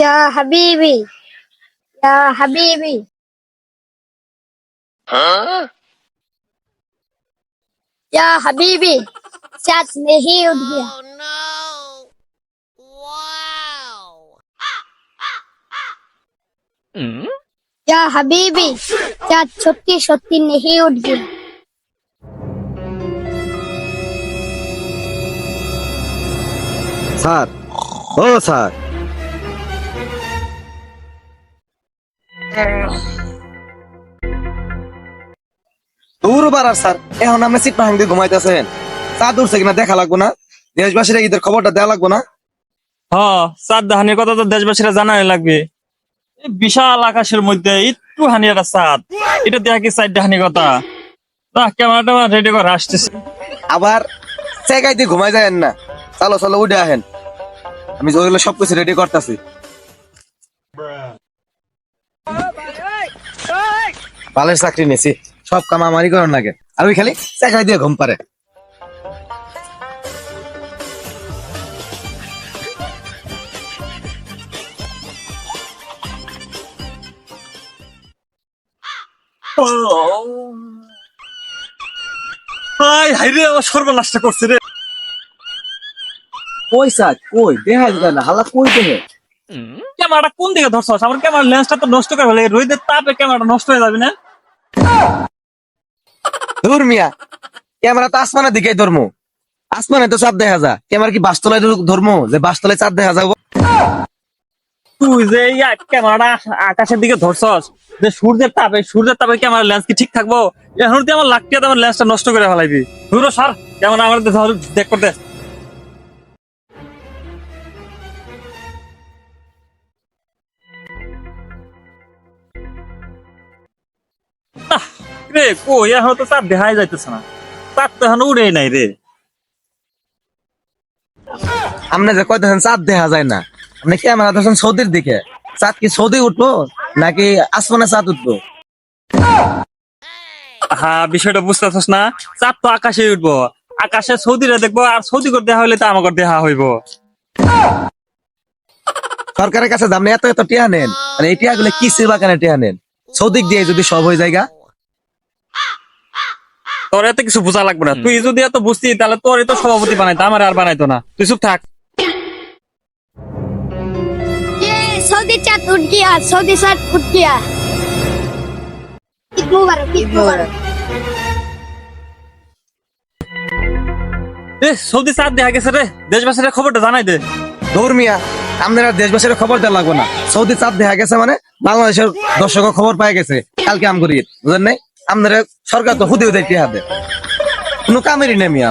يا حبيبي يا حبيبي يا حبيبي चाँद नहीं उठ गया या हबीबी चाँद सत्ती सत्ती नहीं उठ गया স্যার ও স্যার দূর বাড়ার স্যার এখন আপনি সিট ভাঙ দিয়ে ঘুমাইতেছেন চাঁদ উঠছে কিনা দেখা লাগবো না দেশবাসীরা ঈদের খবরটা দেওয়া লাগবো না চাঁদ দাহানির কথা তো দেশবাসীরা জানাই লাগবে এই বিশাল আকাশের মধ্যে একটু হানি একটা চাঁদ এটা দেখা কি চাঁদ দাহানির কথা ক্যামেরাটা রেডি করে আসতেছে আবার চেকাই দিয়ে ঘুমাই যায় না চলো চলো উঠে আহেন আমি ওইগুলো সবকিছু রেডি করতেছি বালের চাকরি নিয়েছি সব কাম আমারই করার লাগে আর ওই খালি চেকাই দিয়ে ঘুম পারে হাইরে আমার সর্বনাশটা করছে রে কই স্যার কই দেখা যায় না হালা কই দেহে ক্যামেরাটা কোন দিকে ধরছস আমার ক্যামেরা লেন্সটা তো নষ্ট করে ফেলে রোদের তাপে ক্যামেরাটা নষ্ট হয়ে যাবে না ধুর মিয়া ক্যামেরা তো আসমানের দিকেই ধরমু আসমানে তো চাঁদ দেখা যায় ক্যামেরা কি বাসতলায় ধরমু যে বাসতলায় চাঁদ দেখা যাবো তুই যে এই ক্যামেরাটা আকাশের দিকে ধরছস যে সূর্যের তাপে ক্যামেরা লেন্স কি ঠিক থাকবো এখন তুই আমার লাগতে আমার লেন্সটা নষ্ট করে ফেলাইবি ধরো সার ক্যামেরা আমার দেখ করতে রে কই এখন তো চাঁদ দেখাই যাইতেছে না চাঁদ তো এখন উড়ে নাই রে আপনি যে কইতেছেন চাঁদ দেখা যায় না আপনি ক্যামেরা ধরছেন সৌদির দিকে চাঁদ কি সৌদি উঠবো নাকি আসমানে চাঁদ উঠবো বিষয়টা বুঝতেছস না চাঁদ তো আকাশে উঠবো আকাশে সৌদিরা দেখবো আর সৌদি করে দেখা হইলে তো আমাকে দেখা হইব সরকারের কাছে দাম এত এত টিয়া নেন আর এই টিয়া গুলো কি সেবাখানে টিয়া নেন সৌদিক দিয়ে যদি সব হয়ে যায় তোর এত কিছু বোঝা লাগবে না তুই যদি এত বুঝতি তাহলে তোর তো সভাপতি বানাইতো আমার আর বানাইতো না তুই চুপ থাক ये सऊदी चाँद उठ गया सऊदी चाँद उठ गया ईद मुबारक ईद मुबारक সৌদি চাঁদ দেখা গেছে রে দেশবাসীর খবরটা জানাই দে দৌড় মিয়া আপনারা দেশবাসীর খবর দেওয়া লাগবে না সৌদি চাঁদ দেখা গেছে মানে বাংলাদেশের দর্শক খবর পাই গেছে কালকে আম করি বুঝলেন নাই আপনারা সরকার তো হুদে হুদে টিয়া দেয় কোনো কামেরই নেই মিয়া